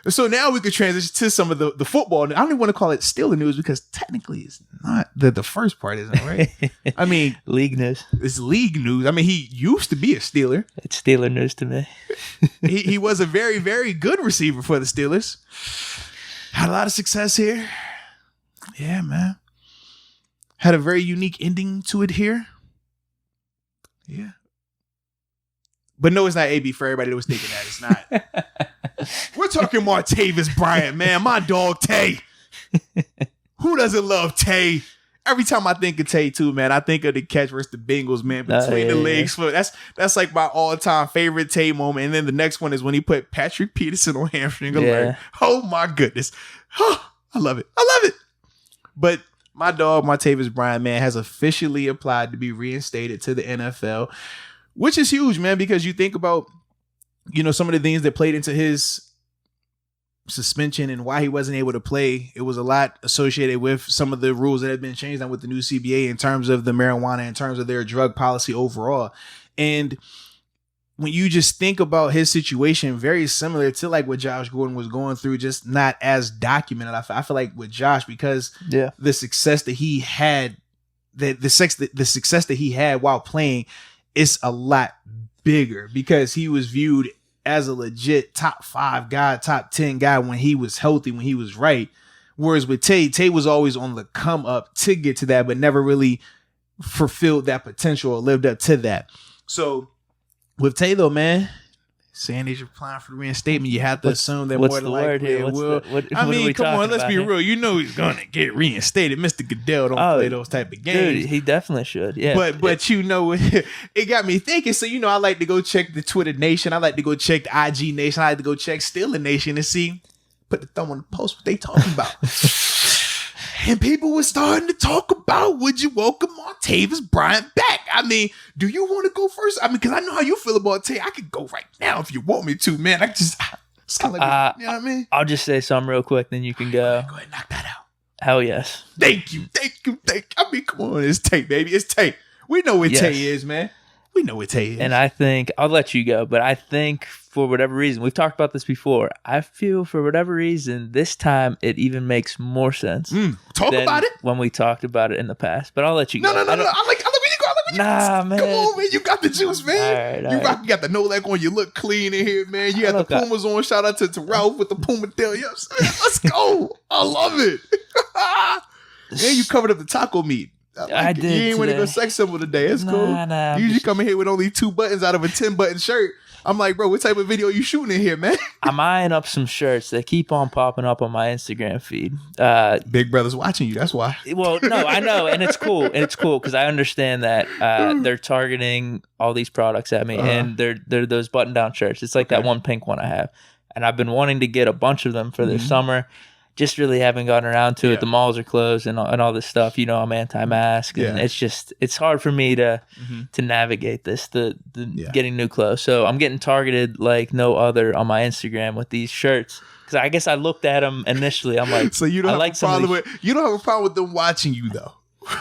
So now we could transition to some of the football. I don't even want to call it Steeler news because technically it's not the first part, isn't it, right? I mean, league news. It's league news. I mean, he used to be a Steeler. It's Steeler news to me. he was a very, very good receiver for the Steelers. Had a lot of success here. Yeah, man. Had a very unique ending to it here. Yeah. But no, it's not AB for everybody that was thinking that. It's not. We're talking Martavis Bryant, man. My dog, Tay. Who doesn't love Tay? Every time I think of Tay, too, man, I think of the catch versus the Bengals, man. Between the legs. That's like my all-time favorite Tay moment. And then the next one is when he put Patrick Peterson on hamstring alert. Oh, my goodness. I love it. I love it. But my dog, Martavis Bryant, man, has officially applied to be reinstated to the NFL. Which is huge, man, because you think about, some of the things that played into his suspension and why he wasn't able to play. It was a lot associated with some of the rules that have been changed now with the new CBA in terms of the marijuana, in terms of their drug policy overall. And when you just think about his situation, very similar to like what Josh Gordon was going through, just not as documented. I feel like with Josh, because the success that he had, the success that he had while playing, it's a lot bigger because he was viewed as a legit top 5 guy, top 10 guy when he was healthy, when he was right. Whereas with Tay was always on the come up to get to that, but never really fulfilled that potential or lived up to that. So with Tay though, man, saying he's applying for the reinstatement, you have to assume that more than likely it will. I mean, come on, let's be real. You know he's gonna get reinstated. Mr. Goodell don't play those type of games. Dude, he definitely should. Yeah. But it got me thinking. So I like to go check the Twitter Nation. I like to go check the IG Nation. I like to go check Steeler Nation and see, put the thumb on the post, what they talking about. And people were starting to talk about, would you welcome Martavis Bryant back? I mean, do you want to go first? I mean, because I know how you feel about Tay. I could go right now if you want me to, man. It's kind of like, you know what I mean? I'll just say something real quick, then you can go. Go ahead, knock that out. Hell yes. Thank you. I mean, come on, it's Tay, baby. It's Tay. We know what Tay is, man. We know what Tay is. And I think, I'll let you go, but I think for whatever reason, we've talked about this before, I feel for whatever reason, this time it even makes more sense. Talk about it. When we talked about it in the past, but I'll let you go. No. I like when you go. Nah, man. Come on, man. You got the juice, man. All right. You got the no-leg on. You look clean in here, man. You got the Pumas on. Shout out to Ralph with the Puma tail. Let's go. I love it. And you covered up the taco meat. I did. You ain't want to go sex symbol today. It's cool. Nah. You usually come in here with only 2 buttons out of a 10-button shirt. I'm like, bro, what type of video you shooting in here, man? I'm eyeing up some shirts that keep on popping up on my Instagram feed. Big brother's watching you. That's why. Well, no, I know, and it's cool, because I understand that they're targeting all these products at me, and they're those button-down shirts. It's like that one pink one I have, and I've been wanting to get a bunch of them for this summer. Just really haven't gotten around to it. The malls are closed and all this stuff. I'm anti-mask, and it's hard for me to navigate this, the getting new clothes. So I'm getting targeted like no other on my Instagram with these shirts. Because I guess I looked at them initially. I'm like, so you don't have a problem with them watching you though,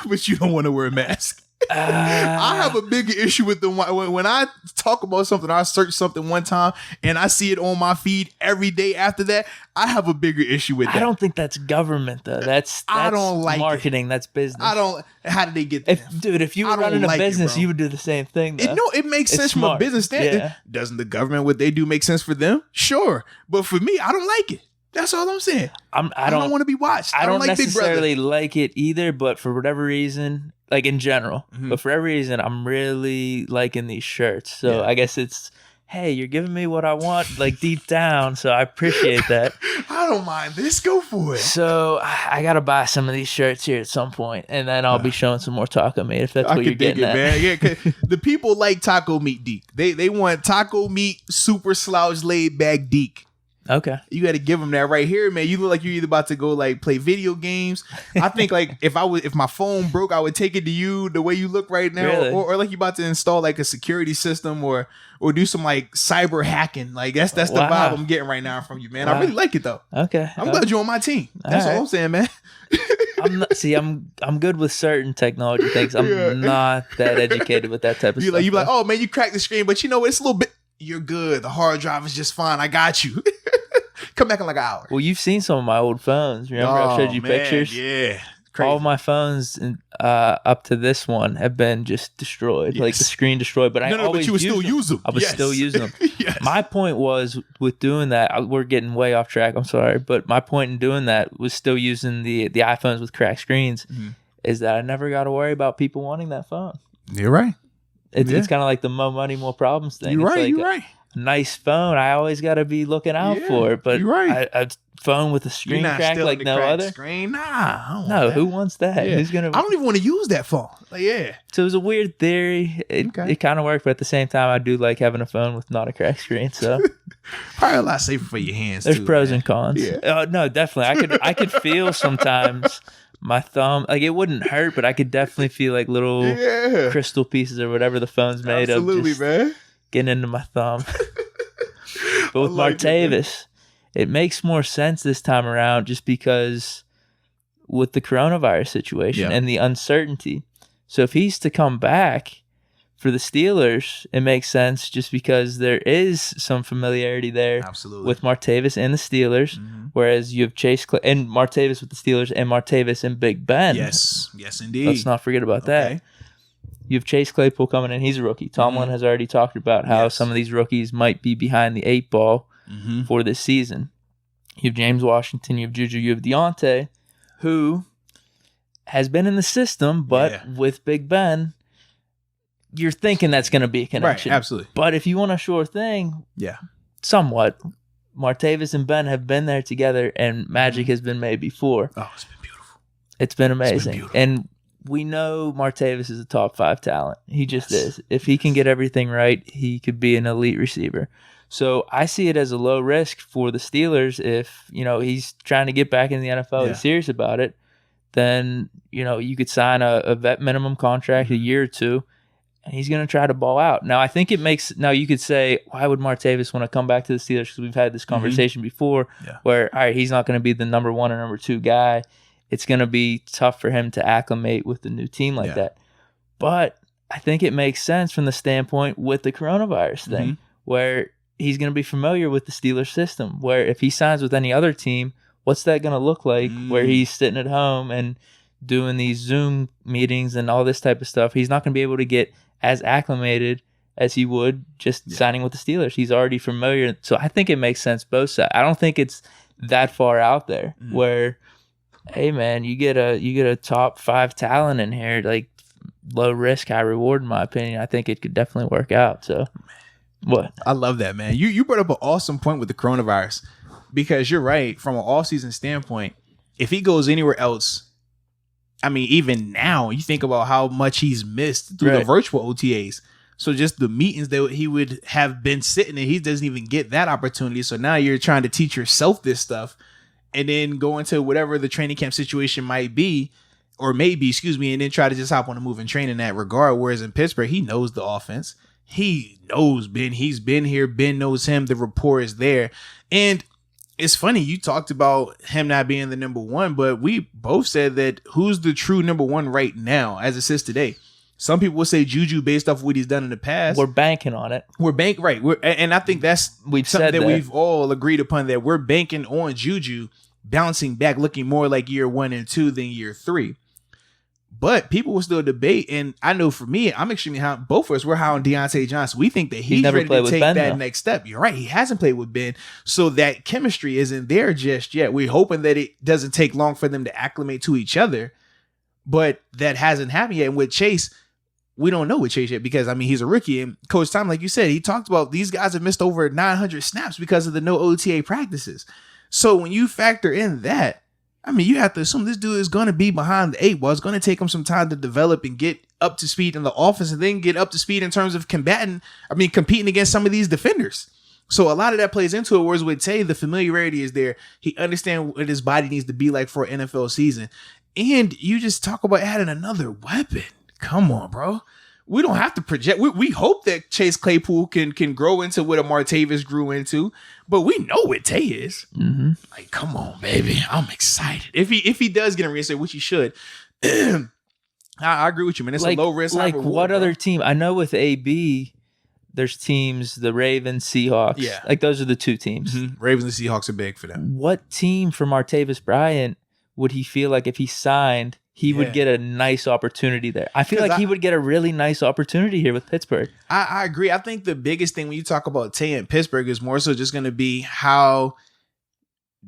but you don't want to wear a mask. I have a bigger issue with them when I talk about something. I search something one time and I see it on my feed every day after that. I have a bigger issue with that. I don't think that's government though. That's I don't like marketing. That's business. How did they get there? If you were running a business, you would do the same thing. Though. It makes sense from a business standpoint. Yeah. Doesn't the government, what they do, make sense for them? Sure, but for me, I don't like it. That's all I'm saying. I don't want to be watched. I don't like necessarily like it either, but for whatever reason, like in general, but for every reason, I'm really liking these shirts. So I guess it's, hey, you're giving me what I want, like deep down. So I appreciate that. I don't mind this. Go for it. So I got to buy some of these shirts here at some point, and then I'll be showing some more taco meat if that's what you're getting at. Man. Yeah, 'cause the people like taco meat Deke. They want taco meat, super slouch, laid back Deke. Okay. You got to give them that right here, man. You look like you're either about to go like play video games. I think like if my phone broke, I would take it to you the way you look right now, really? or like you about to install like a security system or do some like cyber hacking. Like that's the vibe I'm getting right now from you, man. Wow. I really like it though. Okay. I'm glad you're on my team. That's all I'm saying, man. I'm good with certain technology things. I'm not that educated with that type of stuff. You're like, oh man, you cracked the screen, but you know what? It's a little bit. You're good. The hard drive is just fine. I got you. Come back in like an hour. Well, you've seen some of my old phones. Remember I showed you pictures? Yeah. Crazy. All of my phones up to this one have been just destroyed, like the screen destroyed. But but you would still use them. I was still using them. Yes. My point was with doing that. We're getting way off track. I'm sorry, but my point in doing that was still using the iPhones with cracked screens. Mm-hmm. Is that I never got to worry about people wanting that phone. You're right. It's kind of like the more money, more problems thing. You're right. Like You're right. Nice phone. I always got to be looking out for it. But you're right. A phone with a screen crack like no other. Screen? Nah. No, who wants that? Yeah. Who's gonna? I don't even want to use that phone. Like, yeah. So it was a weird theory. It kind of worked, but at the same time, I do like having a phone with not a cracked screen. So probably a lot safer for your hands. There's too, pros man. and cons. Yeah. No, definitely. I could feel sometimes my thumb, like it wouldn't hurt, but I could definitely feel like little crystal pieces or whatever the phone's made of. Absolutely, man. Getting into my thumb. But with Martavis, it makes more sense this time around just because with the coronavirus situation and the uncertainty. So if he's to come back for the Steelers, it makes sense just because there is some familiarity there with Martavis and the Steelers, whereas you have Chase and Martavis with the Steelers and Martavis and Big Ben. Yes, indeed. Let's not forget about that. You have Chase Claypool coming in. He's a rookie. Tomlin has already talked about how some of these rookies might be behind the 8 ball for this season. You have James Washington. You have Juju. You have Deontay, who has been in the system, but with Big Ben, you're thinking that's going to be a connection. Right, absolutely. But if you want a sure thing, somewhat, Martavis and Ben have been there together, and magic has been made before. Oh, it's been beautiful. It's been amazing. And we know Martavis is a top 5 talent. He just is. If he can get everything right, he could be an elite receiver. So I see it as a low risk for the Steelers. If, he's trying to get back in the NFL, he's serious about it, then, you could sign a vet minimum contract, a year or two, and he's going to try to ball out. Now, I think now you could say, why would Martavis want to come back to the Steelers? Because we've had this conversation before where, all right, he's not going to be the number 1 or number 2 guy. It's going to be tough for him to acclimate with the new team like that. But I think it makes sense from the standpoint with the coronavirus thing, where he's going to be familiar with the Steelers system, where if he signs with any other team, what's that going to look like where he's sitting at home and doing these Zoom meetings and all this type of stuff? He's not going to be able to get as acclimated as he would just signing with the Steelers. He's already familiar. So I think it makes sense both sides. I don't think it's that far out there where, hey man, you get a top 5 talent in here, like low risk, high reward, in my opinion. I think it could definitely work out. So what? I love that, man. You brought up an awesome point with the coronavirus, because you're right. From an all-season standpoint, if he goes anywhere else, I mean, even now, you think about how much he's missed through the virtual OTAs. So just the meetings that he would have been sitting in, he doesn't even get that opportunity. So now you're trying to teach yourself this stuff and then go into whatever the training camp situation might be, or maybe, and then try to just hop on a move and train in that regard. Whereas in Pittsburgh, he knows the offense. He knows Ben. He's been here. Ben knows him. The rapport is there. And it's funny, you talked about him not being the number 1, but we both said that who's the true number 1 right now as it sits today? Some people will say Juju based off what he's done in the past. We're banking on it. And I think that's we've something said that we've all agreed upon, that we're banking on Juju bouncing back, looking more like year 1 and 2 than year 3. But people will still debate, and I know for me, I'm extremely high. Both of us, we're high on Deontay Johnson. We think that he's never ready played to with take Ben, that though. next step. You're right. He hasn't played with Ben. So that chemistry isn't there just yet. We're hoping that it doesn't take long for them to acclimate to each other. But that hasn't happened yet. And with Chase, we don't know with Chase yet, because, I mean, he's a rookie. And Coach Tom, like you said, he talked about these guys have missed over 900 snaps because of the no OTA practices. So when you factor in that, I mean, you have to assume this dude is going to be behind the 8 ball. It's going to take him some time to develop and get up to speed in the offense, and then get up to speed in terms of competing against some of these defenders. So a lot of that plays into it. Whereas with Tay, the familiarity is there. He understands what his body needs to be like for an NFL season. And you just talk about adding another weapon. Come on, bro. We don't have to project. We hope that Chase Claypool can grow into what a Martavis grew into, but we know what Tay is. Like, come on, baby. I'm excited. If he does get a reinstated, which he should, I agree with you, man. It's a low risk. Like, what other team? I know with AB, there's teams, the Ravens, Seahawks. Yeah. Like those are the two teams. Ravens and Seahawks are big for them. What team for Martavis Bryant would he feel like if he signed, he would get a nice opportunity there? I feel like he would get a really nice opportunity here with Pittsburgh. I agree. I think the biggest thing when you talk about Tay in Pittsburgh is more so just going to be how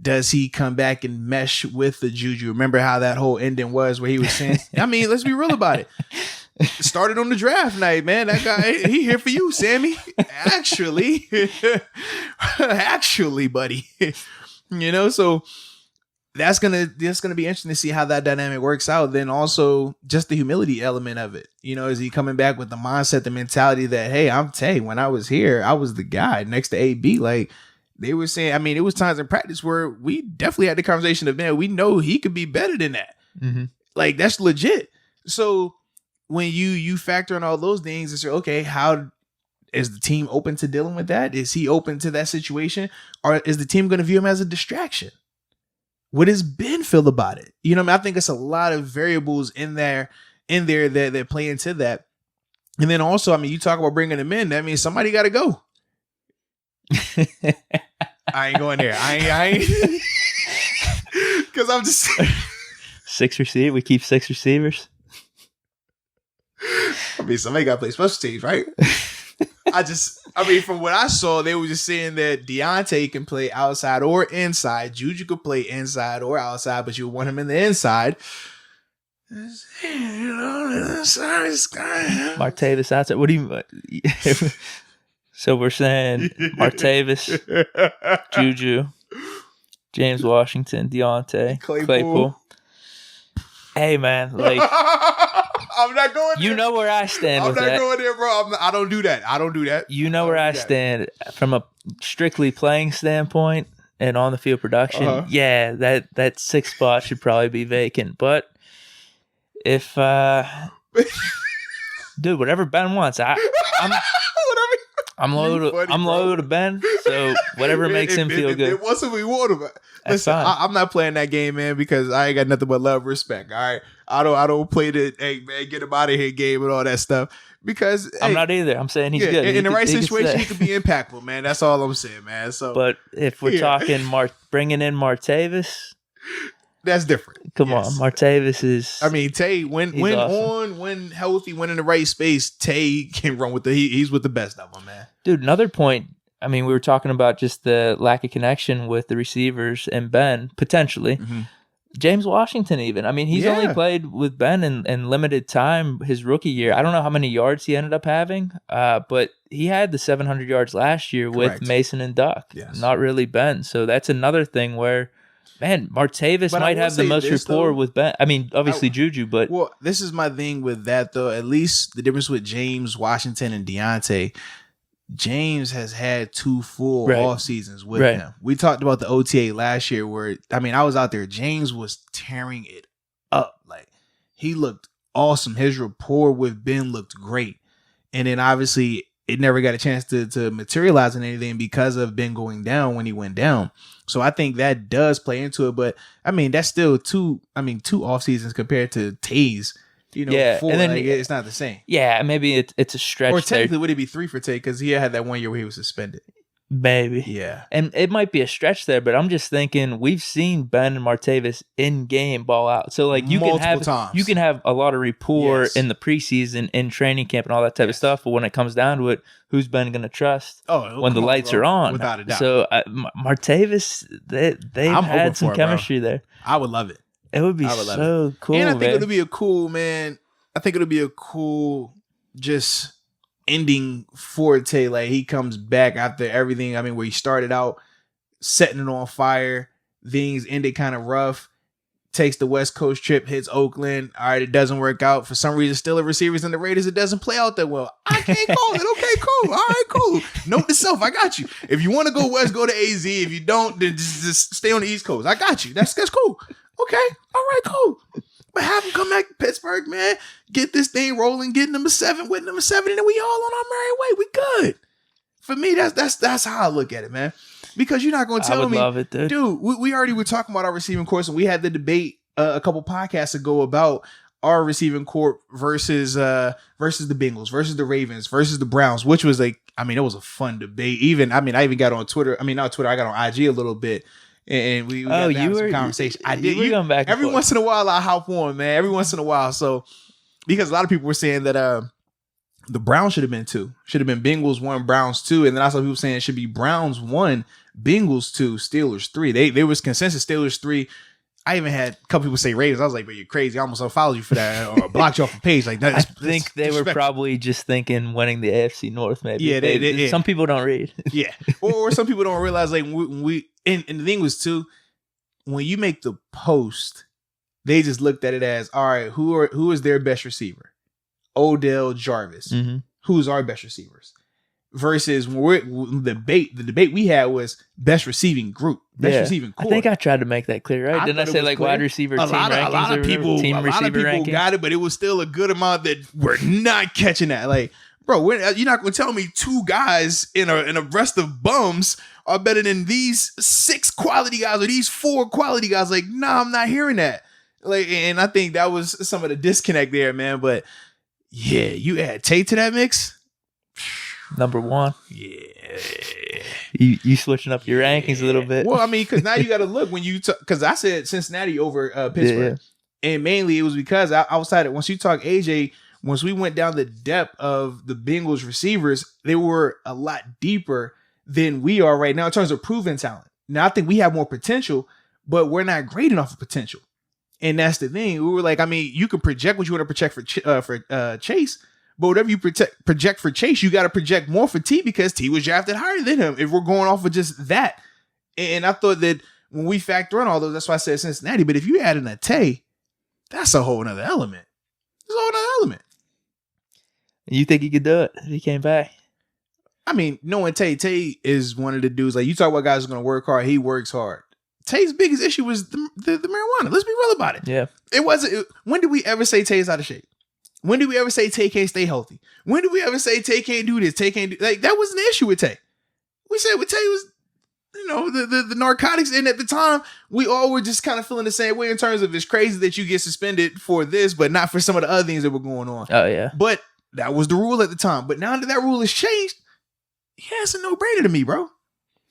does he come back and mesh with the Juju? Remember how that whole ending was where he was saying, I mean, let's be real about it. Started on the draft night, man. That guy, he here for you, Sammy. Actually, buddy. So that's gonna be interesting to see how that dynamic works out. Then also just the humility element of it. Is he coming back with the mindset, the mentality that, hey, I'm Tay. When I was here, I was the guy next to AB. Like they were saying, I mean, it was times in practice where we definitely had the conversation of, man, we know he could be better than that. Like that's legit. So when you factor in all those things and say, okay, how is the team open to dealing with that? Is he open to that situation? Or is the team going to view him as a distraction? What does Ben feel about it? I think it's a lot of variables in there that play into that. And then also, I mean, you talk about bringing him in. That means somebody got to go. I ain't going there. I ain't. Because I'm just 6 receivers. We keep 6 receivers. I mean, somebody got to play special teams, right? From what I saw, they were just saying that Deontay can play outside or inside. Juju could play inside or outside, but you want him in the inside. Martavis outside. What do you? So we're saying Martavis, Juju, James Washington, Deontay, Claypool. Hey man, like I'm not going there. You know where I stand with that. I'm not going there, bro. I don't do that. You know where I stand from a strictly playing standpoint and on the field production. Yeah, that 6th spot should probably be vacant. But if dude, whatever Ben wants, I'm loyal to Ben, so whatever makes him feel good. It wasn't we want him. Listen, I'm not playing that game, man, because I ain't got nothing but love and respect. All right, I don't play the hey man, get him out of here game and all that stuff because I'm not either. I'm saying he's good. In the right situation, he could be impactful, man. That's all I'm saying, man. So, but if we're talking bringing in Martavis, that's different. Come on, Martavis is. I mean, Tay when awesome. when healthy, when in the right space, Tay can run with he's with the best of them, man. Dude, another point. I mean, we were talking about just the lack of connection with the receivers and Ben potentially. James Washington, even. I mean, he's only played with Ben in limited time his rookie year. I don't know how many yards he ended up having, but he had the 700 yards last year with Mason and Duck. Yes. Not really Ben. So that's another thing where. Man, Martavis might have the most rapport with Ben. I mean, obviously Juju, but... Well, this is my thing with that, though. At least the difference with James, Washington, and Deontay, James has had 2 full off seasons with him. We talked about the OTA last year where, I mean, I was out there. James was tearing it up. Like, he looked awesome. His rapport with Ben looked great. And then, obviously, it never got a chance to materialize in anything because of Ben going down when he went down. So I think that does play into it. But I mean, that's still 2 off seasons compared to Tay's, 4. And then, it's not the same. Yeah, maybe it's a stretch. Or technically, would it be 3 for Tay? Because he had that 1 year where he was suspended. Maybe. Yeah. And it might be a stretch there, but I'm just thinking we've seen Ben and Martavis in game ball out. So like you can have a lot of rapport in the preseason, in training camp and all that type of stuff. But when it comes down to it, who's Ben going to trust when the lights are on? Without a doubt. So Martavis, they've had some chemistry there. I would love it. It would be so cool. And I think it'll be a cool, man. I think it'll be a cool just ending for Tay. Like he comes back after everything. I mean, where he started out setting it on fire, things ended kind of rough, takes the West Coast trip, hits Oakland. All right, it doesn't work out. For some reason, still a receivers in the Raiders, it doesn't play out that well. I can't call it. Okay, cool. All right, cool. Note to self, I got you. If you want to go west, go to AZ. If you don't, then just stay on the East Coast. I got you. That's cool. Okay. All right, cool. But have him come back to Pittsburgh, man. Get this thing rolling, get number 7 with number 7, and then we all on our merry way. We good. For me, that's how I look at it, man. Because you're not going to tell me, love it, dude. We already were talking about our receiving course, and we had the debate a couple podcasts ago about our receiving corps versus the Bengals, versus the Ravens, versus the Browns, which was like, I mean, it was a fun debate. I even got on Twitter. I mean, not Twitter. I got on IG a little bit, and we got to have some conversation. I did. You going back every once in a while. I hop on, man. Every once in a while. So because a lot of people were saying that the Browns should have been 2, should have been Bengals 1, Browns 2, and then I saw people saying it should be Browns 1, Bengals 2, Steelers 3. There was consensus Steelers 3. I even had a couple people say Ravens. I was like, "But you're crazy." I almost unfollowed you for that or blocked you off the page. Like, I think they were probably just thinking winning the AFC North. Maybe. Yeah, they some people don't read. Yeah, or some people don't realize like when we and the thing was too, when you make the post, they just looked at it as, all right, who is their best receiver? Odell, Jarvis. Mm-hmm. Who's our best receivers? Versus the debate we had was best receiving group, best receiving core. I think I tried to make that clear, right? Didn't I say like clear. Wide receiver team rankings? A lot of people rankings? Got it, but it was still a good amount that were not catching that. Like, bro, you're not going to tell me 2 guys in a rest of bums are better than these 6 quality guys or these 4 quality guys. Like, nah, I'm not hearing that. Like, and I think that was some of the disconnect there, man. But yeah, you add Tate to that mix. Number 1. Yeah. You switching up your rankings a little bit. Well, I mean, because now you got to look when you because I said Cincinnati over Pittsburgh. Yeah. And mainly it was because outside of once you talk AJ, once we went down the depth of the Bengals receivers, they were a lot deeper than we are right now in terms of proven talent. Now, I think we have more potential, but we're not great enough for potential. And that's the thing. We were like, I mean, you can project what you want to project for Chase, but whatever you project for Chase, you got to project more for T because T was drafted higher than him. If we're going off of just that, and I thought that when we factor in all those, that's why I said Cincinnati. But if you add in a Tay, that's a whole nother element. It's a whole nother element. You think he could do it if he came back? I mean, knowing Tay is one of the dudes. Like you talk about guys who's going to work hard. He works hard. Tay's biggest issue was the marijuana. Let's be real about it. Yeah, it wasn't. When did we ever say Tay's out of shape? When did we ever say Tay can't stay healthy? When did we ever say Tay can't do this? Tay can't do like that wasn't the issue with Tay. We said with Tay was, the narcotics, and at the time we all were just kind of feeling the same way in terms of it's crazy that you get suspended for this, but not for some of the other things that were going on. Oh yeah. But that was the rule at the time. But now that rule has changed, yeah, it's a no-brainer to me, bro.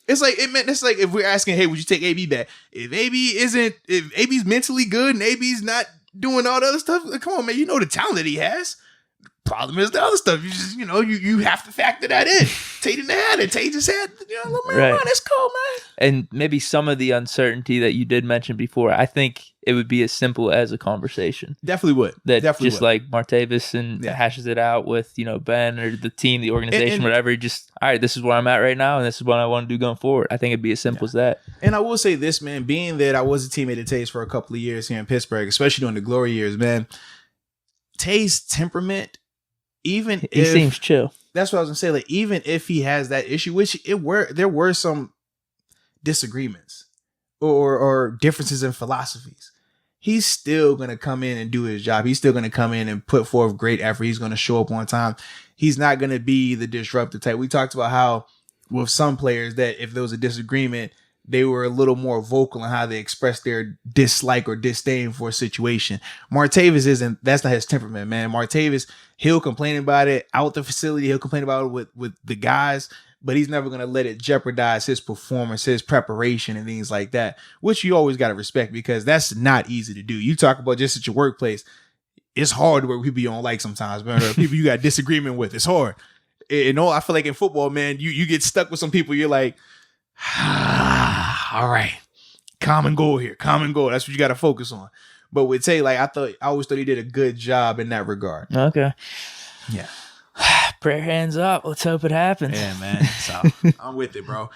It's like if we're asking, hey, would you take AB back? If AB's mentally good and AB's not doing all the other stuff, come on, man, you know the talent that he has. Problem is the other stuff. You just, you have to factor that in. Tate didn't have it. Tate just had, a little marijuana. Right. That's cool, man. And maybe some of the uncertainty that you did mention before, I think it would be as simple as a conversation. Definitely would. Like Martavis and hashes it out with, Ben or the team, the organization, whatever. Just, all right, this is where I'm at right now, and this is what I want to do going forward. I think it'd be as simple as that. And I will say this, man, being that I was a teammate of Tate's for a couple of years here in Pittsburgh, especially during the glory years, man, Tate's temperament, even if he seems chill. That's what I was gonna say. Like, even if he has that issue, which there were some disagreements or differences in philosophies, he's still gonna come in and do his job. He's still gonna come in and put forth great effort. He's gonna show up on time. He's not gonna be the disruptive type. We talked about how with some players that if there was a disagreement, they were a little more vocal in how they expressed their dislike or disdain for a situation. Martavis that's not his temperament, man. Martavis, he'll complain about it out the facility. He'll complain about it with the guys, but he's never going to let it jeopardize his performance, his preparation and things like that, which you always got to respect because that's not easy to do. You talk about just at your workplace. It's hard to work with people you don't like sometimes, man. Or people you got disagreement with. It's hard. I feel like in football, man, you get stuck with some people. You're like, all right, common goal here, common goal. That's what you got to focus on. But with Tay, like I always thought he did a good job in that regard. Okay, yeah. Prayer hands up. Let's hope it happens. Yeah, man. So I'm with it, bro.